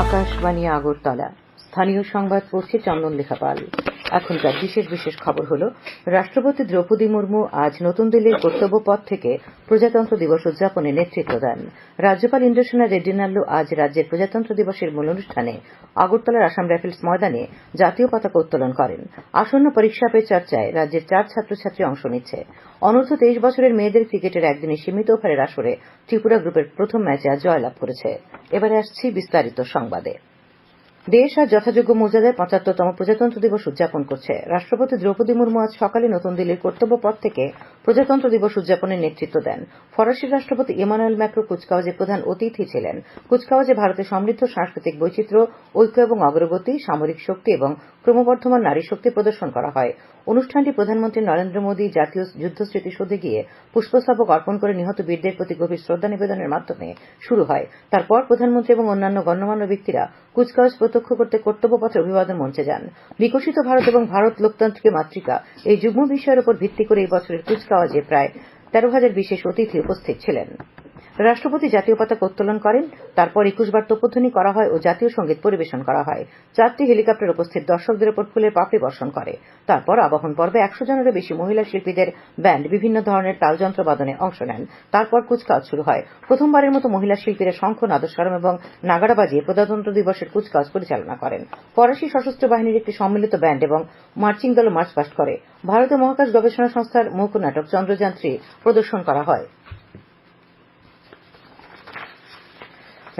আকাশবাণী আগরতলা। স্থানীয় সংবাদ পড়ছে চন্দন লেখা পাল। এখনকার বিশেষ খবর হল, রাষ্ট্রপতি দ্রৌপদী মুর্মু আজ নতুন দিল্লির কর্তব্য পথ থেকে প্রজাতন্ত্র দিবস উদযাপনে নেতৃত্ব দেন। রাজ্যপাল ইন্দ্রসেনা রেড্ডি নাল্লু আজ রাজ্যের প্রজাতন্ত্র দিবসের মূল অনুষ্ঠানে আগরতলার আসাম রাইফেলস ময়দানে জাতীয় পতাকা উত্তোলন করেন। আসন্ন পরীক্ষা পে চর্চায় রাজ্যের 4 ছাত্রছাত্রী অংশ নিচ্ছে। অনূর্ধ্ব 23 বছরের মেয়েদের ক্রিকেটের একদিনের সীমিত ওভারের আসরে ত্রিপুরা গ্রুপের প্রথম ম্যাচে আজ জয়লাভ করেছে। এবারে আসছি বিস্তারিত সংবাদে। দেশ আজ যথাযোগ্য মর্যাদায় ৭৫তম প্রজাতন্ত্র দিবস উদযাপন করছে। রাষ্ট্রপতি দ্রৌপদী মুর্মু আজ সকালে নতুন দিল্লির কর্তব্য পথ থেকে প্রজাতন্ত্র দিবস উদযাপনের নেতৃত্ব দেন। ফরাসির রাষ্ট্রপতি ইমানুয়েল ম্যাক্রো কুচকাওয়াজে প্রধান অতিথি ছিলেন। কুচকাওয়াজে ভারতের সমৃদ্ধ সাংস্কৃতিক বৈচিত্র্য, ঐক্য এবং অগ্রগতি, সামরিক শক্তি এবং ক্রমবর্ধমান নারী শক্তি প্রদর্শন করা হয়। অনুষ্ঠানটি প্রধানমন্ত্রী নরেন্দ্র মোদী জাতীয় যুদ্ধ স্মৃতিসৌধে গিয়ে পুষ্পস্তবক অর্পণ করে নিহত বীরদের প্রতি গভীর শ্রদ্ধা নিবেদনের মাধ্যমে শুরু হয়। তারপর প্রধানমন্ত্রী এবং অন্যান্য গণ্যমান্য ব্যক্তিরা কুচকাওয়াজ প্রত্যক্ষ করতে কর্তব্য পথে অভিবাদন মঞ্চে যান। বিকশিত ভারত এবং ভারত লোকতন্ত্রকে মাতৃকা এই যুগ্ম বিষয়ের উপর ভিত্তি করে এই বছরের কুচকাওয়াজে প্রায় ১৩,০০০ বিশেষ অতিথি উপস্থিত ছিলেন। রাষ্ট্রপতি জাতীয় পতাকা উত্তোলন করেন। তারপর ২১ বার তোপধ্বনি করা হয় ও জাতীয় সঙ্গীত পরিবেশন করা হয়। 4টি হেলিকপ্টার উপস্থিত দর্শকদের উপর ফুলের পাপড়ি বর্ষণ করে। তারপর আবাহন পর্বে ১০০ জনেরও বেশি মহিলা শিল্পীদের ব্যান্ড বিভিন্ন ধরনের তালযন্ত্র বাদনে অংশ নেন। তারপর কুচকাওয়াজ শুরু হয়। প্রথমবারের মতো মহিলা শিল্পীরা শঙ্খ, নাদস্বরম এবং নাগাড়া বাজিয়ে প্রজাতন্ত্র দিবসের কুচকাওয়াজ পরিচালনা করেন। ফরাসি সশস্ত্র বাহিনীর একটি সম্মিলিত ব্যান্ড এবং মার্চিং দলও মার্চ পাস্ট করে। ভারতীয় মহাকাশ গবেষণা সংস্থার মূক নাটক চন্দ্রযান-3 প্রদর্শন করা হয়।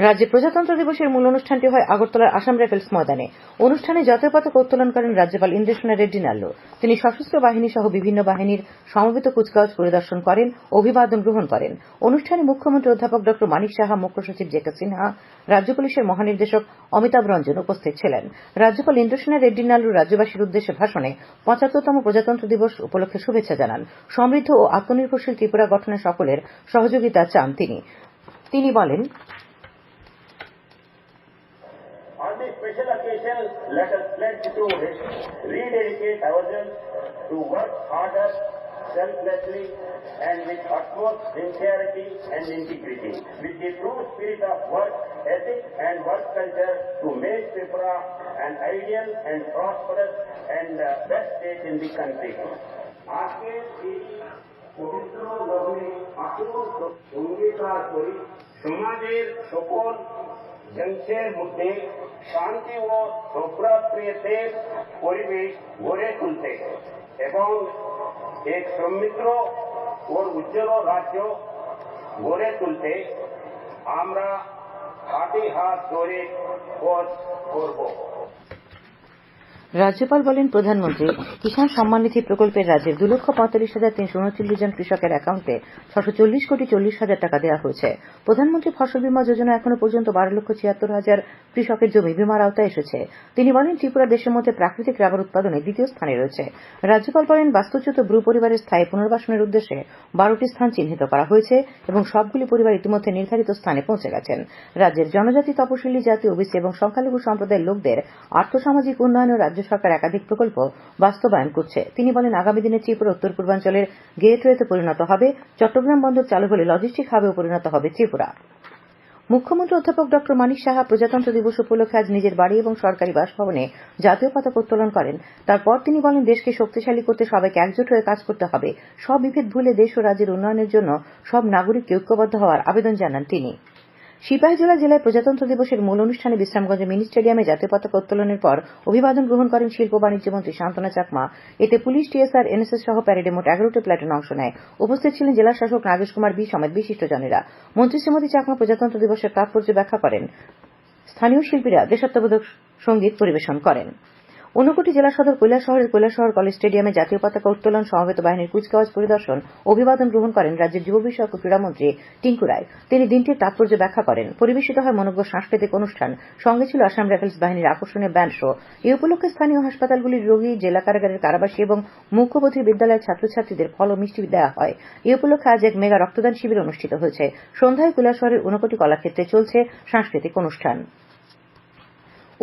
রাজ্যে প্রজাতন্ত্র দিবসের মূল অনুষ্ঠানটি হয় আগরতলার আসাম রাইফেলস ময়দানে। অনুষ্ঠানে জাতীয় পতাকা উত্তোলন করেন রাজ্যপাল ইন্দ্রসেনা রেড্ডি নাল্লু। তিনি সশস্ত্র বাহিনী সহ বিভিন্ন বাহিনীর সমবেত কুচকাওয়াজ পরিদর্শন করেন, অভিবাদন গ্রহণ করেন। অনুষ্ঠানে মুখ্যমন্ত্রী অধ্যাপক ড মানিক সাহা, মুখ্য সচিব জে কে সিনহা, রাজ্য পুলিশের মহানির্দেশক অমিতাভ রঞ্জন উপস্থিত ছিলেন। রাজ্যপাল ইন্দ্রসেনা রেড্ডি নাল্লু রাজ্যবাসীর উদ্দেশ্যে ভাষণে ৭৫তম প্রজাতন্ত্র দিবস উপলক্ষে শুভেচ্ছা জানান। সমৃদ্ধ ও আত্মনির্ভরশীল ত্রিপুরা গঠনে সকলের সহযোগিতা চান তিনি বলেন, on this special occasion, let us pledge to rededicate ourselves to work harder, selflessly, and with utmost sincerity and integrity, with the true spirit of work ethic and work culture to make Tripura an ideal and prosperous and best state in the country. আজকে এই পবিত্র লগ্নে আসুন অঙ্গীকার করি সমাজের সকল জনসের মধ্যে শান্তি ও সৌভ্রাতৃত্বের পরিবেশ গড়ে তুলতে এবং এক সমৃদ্ধ ও উজ্জ্বল রাজ্য গড়ে তুলতে আমরা হাতে হাত ধরে কাজ করব। রাজ্যপাল বলেন, প্রধানমন্ত্রী কিষাণ সম্মান নিধি প্রকল্পের রাজ্যের ২,৪৫,৩৩৯ জন কৃষকের অ্যাকাউন্টে ৬৪০,৪০,০০০ টাকা দেওয়া হয়েছে। প্রধানমন্ত্রী ফসল বীমা যোজনা এখনো পর্যন্ত ১২,৭৬,০০০ কৃষকের জমি বীমার আওতায় এসেছে। তিনি বলেন, ত্রিপুরা দেশের মধ্যে প্রাকৃতিক রাবার উৎপাদনে দ্বিতীয় স্থানে রয়েছে। রাজ্যপাল বলেন, বাস্তুচ্যুত ব্রু পরিবারের স্থায়ী পুনর্বাসনের উদ্দেশ্যে ১২টি স্থান চিহ্নিত করা হয়েছে এবং সবগুলি পরিবার ইতিমধ্যে নির্ধারিত স্থানে পৌঁছে গেছেন। রাজ্যের জনজাতি, তপশিলি জাতি, ওবিসি এবং সংখ্যালঘু সম্প্রদায়ের লোকদের আর্থসামাজিক উন্নয়নে রাজ্য সরকার একাধিক প্রকল্প বাস্তবায়ন করছে। তিনি বলেন, আগামী দিনে ত্রিপুরা উত্তর পূর্বাঞ্চলের গেটওয়েতে পরিণত হবে। চট্টগ্রাম বন্দর চালু হলে লজিস্টিক হাবেও পরিণত হবে ত্রিপুরা। মুখ্যমন্ত্রী অধ্যাপক ড মানিক সাহা প্রজাতন্ত্র দিবস উপলক্ষে আজ নিজের বাড়ি এবং সরকারি বাসভবনে জাতীয় পতাকা উত্তোলন করেন। তারপর তিনি বলেন, দেশকে শক্তিশালী করতে সবাইকে একজোট হয়ে কাজ করতে হবে। সব বিভেদ ভুলে দেশ ও রাজ্যের উন্নয়নের জন্য সব নাগরিককে ঐক্যবদ্ধ হওয়ার আবেদন জানান তিনি। সিপাহীজলা জেলায় প্রজাতন্ত্র দিবসের মূল অনুষ্ঠানে বিশ্রামগঞ্জে মিনি স্টেডিয়ামে জাতীয় পতাকা উত্তোলনের পর অভিবাদন গ্রহণ করেন শিল্প বাণিজ্য মন্ত্রী শান্তনা চাকমা। এতে পুলিশ, টিএসআর, এনএসএস সহ প্যারেডে মোট ১১টি প্ল্যাটুন অংশ নেয়। উপস্থিত ছিলেন জেলা শাসক নাগেশ কুমার বি সমেত বিশিষ্টজনেরা। মন্ত্রী শ্রীমতী চাকমা প্রজাতন্ত্র দিবসের তাৎপর্য ব্যাখ্যা করেন। স্থানীয় শিল্পীরা দেশাত্মবোধক সঙ্গীত পরিবেশন করেন। ঊনকোটি জেলা সদর কৈলাসহরের কৈলাসহর কলেজ স্টেডিয়ামে জাতীয় পতাকা উত্তোলন, সমবেত বাহিনীর কুচকাওয়াজ পরিদর্শন, অভিবাদন গ্রহণ করেন রাজ্যের যুব বিষয়ক ও ক্রীড়ামন্ত্রী টিঙ্কু রায়। তিনি দিনটির তাৎপর্য ব্যাখ্যা করেন। পরিবেশিত হয় মনোজ্ঞ সাংস্কৃতিক অনুষ্ঠান। সঙ্গে ছিল আসাম রাইফেলস বাহিনীর আকর্ষণীয় ব্যান্ড শো। এই উপলক্ষে স্থানীয় হাসপাতালগুলির রোগী, জেলা কারাগারের কারাবাসী এবং মুখ্যবধির বিদ্যালয়ের ছাত্রছাত্রীদের ফল ও মিষ্টি দেওয়া হয়। এই উপলক্ষে আজ এক মেগা রক্তদান শিবির অনুষ্ঠিত হয়েছে। সন্ধ্যায় কৈলাসহরের ঊনকোটি কলাক্ষেত্রে চলছে সাংস্কৃতিক অনুষ্ঠান।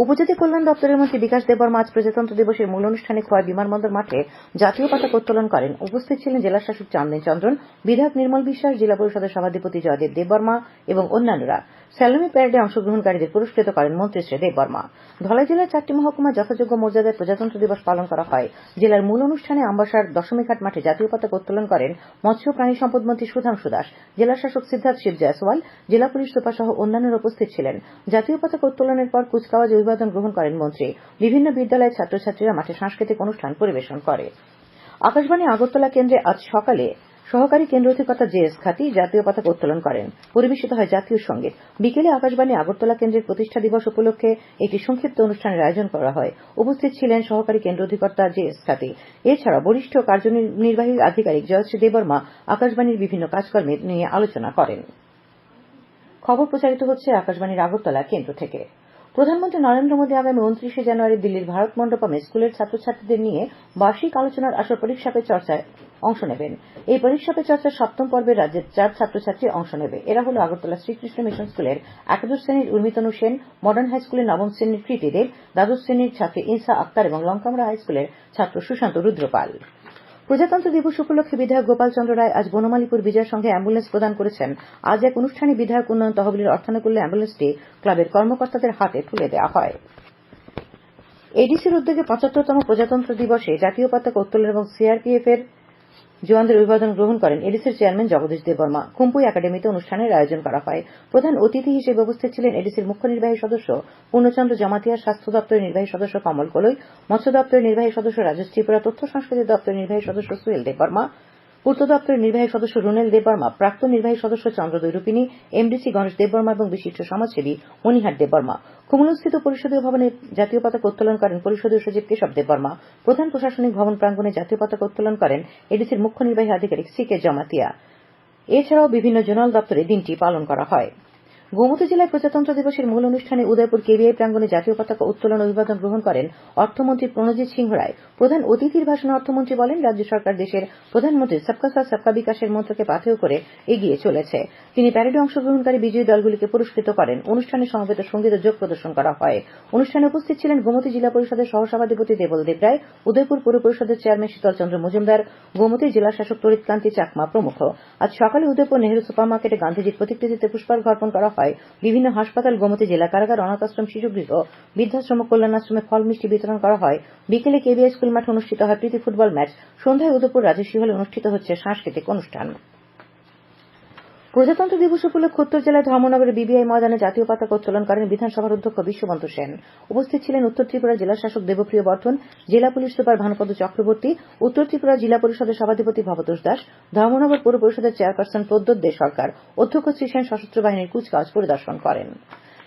উপজাতি কল্যাণ দপ্তরের মন্ত্রী বিকাশ দেববর্মা আজ প্রজাতন্ত্র দিবসের মূল অনুষ্ঠানে খোয়াই বিমানবন্দর মাঠে জাতীয় পতাকা উত্তোলন করেন। উপস্থিত ছিলেন জেলা শাসক চান্দেন চন্দ্রন, বিধায়ক নির্মল বিশ্বাস, জেলা পরিষদের সভাধিপতি জয়দেব দেববর্মা এবং অন্যান্যরা। স্যালমি প্যারেডে অংশগ্রহণকারীদের পুরস্কৃত করেন মন্ত্রী শ্রী দেববর্মা। ধলাই জেলার 4টি মহকুমায় যথাযোগ্য মর্যাদায় প্রজাতন্ত্র দিবস পালন করা হয়। জেলার মূল অনুষ্ঠানে আমবাসার দশমীঘাট মাঠে জাতীয় পতাকা উত্তোলন করেন মৎস্য প্রাণী সম্পদ মন্ত্রী সুধাংশু দাস, জেলা শাসক সিদ্ধার্থ শিব জয়সওয়াল, জেলা পুলিশ সুপার সহ অন্যান্যরা উপস্থিত ছিলেন। জাতীয় পতাকা উত্তোলনের পর কুচকাওয়াজে অভিবাদন গ্রহণ করেন মন্ত্রী। বিভিন্ন বিদ্যালয়ের ছাত্রছাত্রীরা মাঠে সাংস্কৃতিক অনুষ্ঠান পরিবেশন করে। আকাশবাণী আগরতলা কেন্দ্রে আজ সকালে সহকারী কেন্দ্র অধিকর্তা জে.এস. খাতি জাতীয় পতাকা উত্তোলন করেন। পরিবেশিত হয় জাতীয় সঙ্গীত। বিকেলে আকাশবাণী আগরতলা কেন্দ্রের প্রতিষ্ঠা দিবস উপলক্ষে একটি সংক্ষিপ্ত অনুষ্ঠানের আয়োজন করা হয়। উপস্থিত ছিলেন সহকারী কেন্দ্র অধিকর্তা জে.এস. খাতি। এছাড়া বরিষ্ঠ কার্যনির্বাহী আধিকারিক জয়শ্রী দেববর্মা আকাশবাণীর বিভিন্ন কাজকর্মে নিয়ে আলোচনা করেন। খবর প্রচারিত হচ্ছে আকাশবাণীর আগরতলা কেন্দ্র থেকে। প্রধানমন্ত্রী নরেন্দ্র মোদী আগামী 29শে জানুয়ারি দিল্লির ভারত মণ্ডপমে স্কুলের ছাত্রছাত্রীদের নিয়ে বার্ষিক আলোচনার আসর পরীক্ষা পে চর্চায় অংশ নেবেন। এই পরীক্ষা পে চর্চার 7ম পর্বে রাজ্যের 4 ছাত্রছাত্রী অংশ নেবে। এরা হল আগরতলা শ্রীকৃষ্ণ মিশন স্কুলের একাদশ শ্রেণীর উর্মিতনু সেন, মডার্ন হাই স্কুলের 9ম শ্রেণীর কৃতি দেব, দ্বাদশ শ্রেণীর ছাত্রী ইনসা আক্তার এবং লঙ্কামরা হাই স্কুলের ছাত্র সুশান্ত রুদ্রপাল। প্রজাতন্ত্র দিবস উপলক্ষে বিধায়ক গোপাল চন্দ্র রায় আজ বনমালীপুর বিজয় সংঘে অ্যাম্বুলেন্স প্রদান করেছেন। আজ এক অনুষ্ঠানে বিধায়ক উন্নয়ন তহবিলের অর্থানুকূল্যে অ্যাম্বুলেন্সটি ক্লাবের কর্মকর্তাদের হাতে তুলে দেওয়া হয়। এডিসির উদ্যোগে 75তম প্রজাতন্ত্র দিবসে জাতীয় পতাকা উত্তোলন এবং সিআরপিএফ এর জওয়ানদের অভিবাদন গ্রহণ করেন এডিসির চেয়ারম্যান জগদীশ দেববর্মা। খুম্পুই একাডেমিতে অনুষ্ঠানের আয়োজন করা হয়। প্রধান অতিথি হিসেবে উপস্থিত ছিলেন এডিসির মুখ্য নির্বাহী সদস্য পূর্ণচন্দ্র জমাতিয়া, স্বাস্থ্য দপ্তরের নির্বাহী সদস্য কমল কলই, মৎস্য দপ্তরের নির্বাহী সদস্য রাজেশ ত্রিপুরা, তথ্য সংস্কৃতি দপ্তরের নির্বাহী সদস্য সুয়েল দেববর্মা, পূর্ত দপ্তরের নির্বাহী সদস্য রুনেল দেববর্মা, প্রাক্তন নির্বাহী সদস্য চন্দ্র দৈরূপিনী, এমডিসি গণেশ দেববর্মা এবং বিশিষ্ট সমাজসেবী মণিহার দেববর্মা। কুমুলস্থিত পরিষদীয় ভবনে জাতীয় পতাকা উত্তোলন করেন পরিষদীয় সচিব কেশব দেববর্মা। প্রধান প্রশাসনিক ভবন প্রাঙ্গণে জাতীয় পতাকা উত্তোলন করেন এডিসির মুখ্য নির্বাহী আধিকারিক সি.কে. জমাতিয়া। এছাড়াও বিভিন্ন জোনাল দপ্তরে দিনটি পালন করা হয়। গোমতী জেলায় প্রজাতন্ত্র দিবসের মূল অনুষ্ঠানে উদয়পুর কেবিআই প্রাঙ্গণে জাতীয় পতাকা উত্তোলন অভিবাদন গ্রহণ করেন অর্থমন্ত্রী প্রণজিৎ সিংহ রায়। প্রধান অতিথির ভাষণে অর্থমন্ত্রী বলেন, রাজ্য সরকার দেশের প্রধানমন্ত্রী সবকা সাথ সবকা বিকাশের মন্ত্রকে পাথেয় করে এগিয়ে চলেছে। তিনি প্যারেডে অংশগ্রহণকারী বিজয়ী দলগুলিকে পুরস্কৃত করেন। অনুষ্ঠানে সমবেত সঙ্গীত ও যোগ প্রদর্শন করা হয়। অনুষ্ঠানে উপস্থিত ছিলেন গোমতী জেলা পরিষদের সহসভাধিপতি দেবল দেব রায়, উদয়পুর পৌর পরিষদের চেয়ারম্যান শীতল চন্দ্র মজুমদার, গোমতী জেলা শাসক তড়িৎ কান্তি চাকমা প্রমুখ। আজ সকালে উদয়পুর নেহেরু সুপার মার্কেটে গান্ধীজির প্রতিকৃতিতে পুষ্পার্ঘ্য অর্পণ করা হয়। বিভিন্ন হাসপাতাল, গোমতী জেলা কারাগার, অনাথ আশ্রম, শিশুগৃহ, বৃদ্ধাশ্রম ও কল্যাণ আশ্রমে ফল মিষ্টি বিতরণ করা হয়। বিকেলে কেবিআই স্কুল মাঠে অনুষ্ঠিত হয় প্রীতি ফুটবল ম্যাচ। সন্ধ্যায় উদয়পুর রাজস্বী হলে অনুষ্ঠিত হচ্ছে সাংস্কৃতিক অনুষ্ঠান। প্রজাতন্ত্র দিবস উপলক্ষে উত্তর জেলায় ধর্মনগরের বিবিআই ময়দানে জাতীয় পতাকা উত্তোলন করেন বিধানসভার অধ্যক্ষ বিশ্ববন্ত সেন। উপস্থিত ছিলেন উত্তর ত্রিপুরা জেলা শাসক দেবপ্রিয় বর্ধন, জেলা পুলিশ সুপার ভানুপদ চক্রবর্তী, উত্তর ত্রিপুরা জেলা পরিষদের সভাধিপতি ভবতোষ দাস, ধর্মনগর পৌর পরিষদের চেয়ারপারসন প্রদ্যোৎ দে সরকার। অধ্যক্ষ শ্রী সেন সশস্ত্র বাহিনীর কুচকাওয়াজ পরিদর্শন করেন।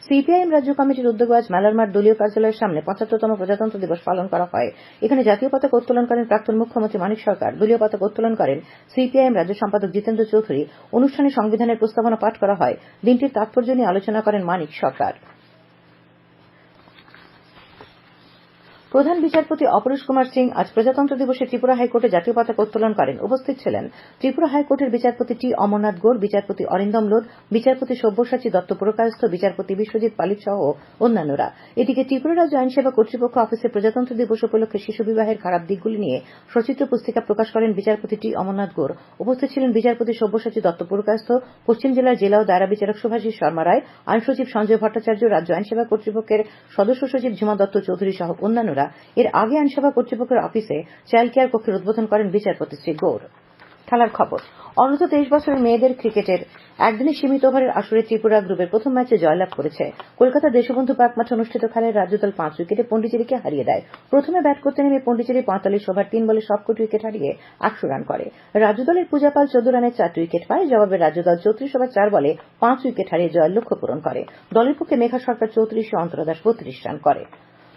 সিপিআইএম রাজ্য কমিটির উদ্যোগে আজ মেলার মাঠ দলীয় কার্যালয়ের সামনে 75তম প্রজাতন্ত্র দিবস পালন করা হয়। এখানে জাতীয় পতাকা উত্তোলন করেন প্রাক্তন মুখ্যমন্ত্রী মানিক সরকার। দলীয় পতাকা উত্তোলন করেন সিপিআইএম রাজ্য সম্পাদক জিতেন্দ্র চৌধুরী। অনুষ্ঠানে সংবিধানের প্রস্তাবনা পাঠ করা হয়। দিনটির তাৎপর্য নিয়ে আলোচনা করেন মানিক সরকার। প্রধান বিচারপতি অপরেশ কুমার সিং আজ প্রজাতন্ত্র দিবসে ত্রিপুরা হাইকোর্টে জাতীয় পতাকা উত্তোলন করেন। উপস্থিত ছিলেন ত্রিপুরা হাইকোর্টের বিচারপতি টি অমরনাথ গৌর, বিচারপতি অরিন্দম লোধ, বিচারপতি সব্যসাচী দত্ত পুরকায়স্থ, বিচারপতি বিশ্বজিৎ পালিত সহ অন্যান্যরা। এদিকে ত্রিপুরা রাজ্য আইনসেবা কর্তৃপক্ষ অফিসে প্রজাতন্ত্র দিবস উপলক্ষে শিশু বিবাহের খারাপ দিকগুলি নিয়ে সচিত্র পুস্তিকা প্রকাশ করেন বিচারপতি টি অমরনাথ গৌর। উপস্থিত ছিলেন বিচারপতি সব্যসাচী দত্ত পুরকায়স্থ, পশ্চিম জেলার জেলা ও দায়রা বিচারক শুভাশিস শর্মা রায়, আইন সচিব সঞ্জয় ভট্টাচার্য, রাজ্য আইনসেবা কর্তৃপক্ষের সদস্য সচিব ঝুমা দত্ত চৌধুরী সহ অন্যান্যরা। এর আগে আইনসেবা কর্তৃপক্ষের অফিসে চাইল্ড কেয়ার কক্ষের উদ্বোধন করেন বিচারপতি শ্রী গৌর। খেলার খবর। অনূর্ধ্ব 23 বছরের মেয়েদের ক্রিকেটের একদিনের সীমিত ওভারের আসরে ত্রিপুরা গ্রুপের প্রথম ম্যাচে জয়লাভ করেছে। কলকাতা দেশবন্ধু পার্ক মাঠে অনুষ্ঠিত খেলায় রাজ্যদল 5 উইকেটে পন্ডিচেরিকে হারিয়ে দেয়। প্রথমে ব্যাট করতে নেমে পন্ডিচেরি 45 ওভার 3 বলে সবকটি উইকেট হারিয়ে 100 রান করে। রাজ্যদলের পূজা পাল 14 রানে 4টি উইকেট পায়। জবাবে রাজ্যদল 34 ওভার 4 বলে 5 উইকেট হারিয়ে জয়ের লক্ষ্য পূরণ করে। দলের পক্ষে মেঘা সরকার 34 ও অন্তরা দাস 32 রান করে।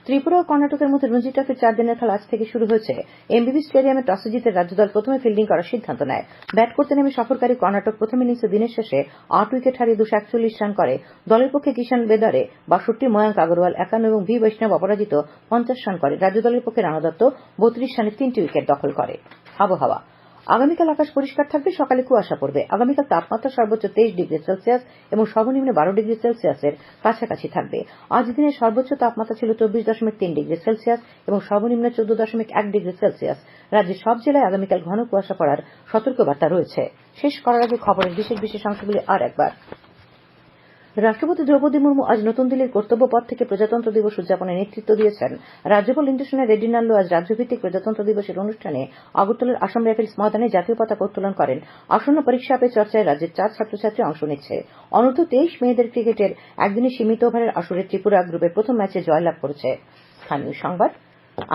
ত্রিপুরা ও কর্ণাটকের মধ্যে রঞ্জি ট্রফির 4 দিনের খেলা আজ থেকে শুরু হয়েছে। এমবিবি স্টেডিয়ামে টসে জিতে রাজ্যদল প্রথমে ফিল্ডিং করার সিদ্ধান্ত নেয়। ব্যাট করতে নেমে সফরকারী কর্ণাটক প্রথম ইনিংসে দিনের শেষে 8 উইকেট হারিয়ে 241 রান করে। দলের পক্ষে কিষান বেদারে 62, ময়ঙ্ক আগরওয়াল 51 এবং ভি বৈষ্ণব অপরাজিত 50 রান করে। রাজ্য দলের পক্ষে রানা দত্ত 32 রানে 3টি উইকেট দখল করে। আবহাওয়া। আগামীকাল আকাশ পরিষ্কার থাকবে, সকালে কুয়াশা পড়বে। আগামীকাল তাপমাত্রা সর্বোচ্চ 23 ডিগ্রি সেলসিয়াস এবং সর্বনিম্ন 12 ডিগ্রি সেলসিয়াসের কাছাকাছি থাকবে। আজ দিনের সর্বোচ্চ তাপমাত্রা ছিল 24.3 ডিগ্রি সেলসিয়াস এবং সর্বনিম্ন 14.1 ডিগ্রি সেলসিয়াস। রাজ্যের সব জেলায় আগামীকাল ঘন কুয়াশা পড়ার সতর্কবার্তা রয়েছে। শেষ করার আগে খবরের বিশেষ অংশগুলি আর একবার। রাষ্ট্রপতি দ্রৌপদী মুর্মু আজ নতুন দিল্লির কর্তব্য পথ থেকে প্রজাতন্ত্র দিবস উদযাপনে নেতৃত্ব দিয়েছেন। রাজ্যপাল ইন্দ্রসেনা রেড্ডি নাল্লু আজ রাজ্যভিত্তিক প্রজাতন্ত্র দিবসের অনুষ্ঠানে আগরতলার আসাম রাইফেলস ময়দানে জাতীয় পতাকা উত্তোলন করেন। আসন্ন পরীক্ষা পে চর্চায় রাজ্যের 4 ছাত্রছাত্রী অংশ নিচ্ছে। অনূর্ধ্ব-23 মেয়েদের ক্রিকেটের একদিনের সীমিত ওভারের আসরে ত্রিপুরা গ্রুপের প্রথম ম্যাচে জয়লাভ করেছে। স্থানীয় সংবাদ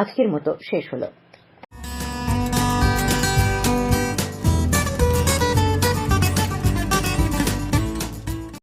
আজকের মতো শেষ হলো।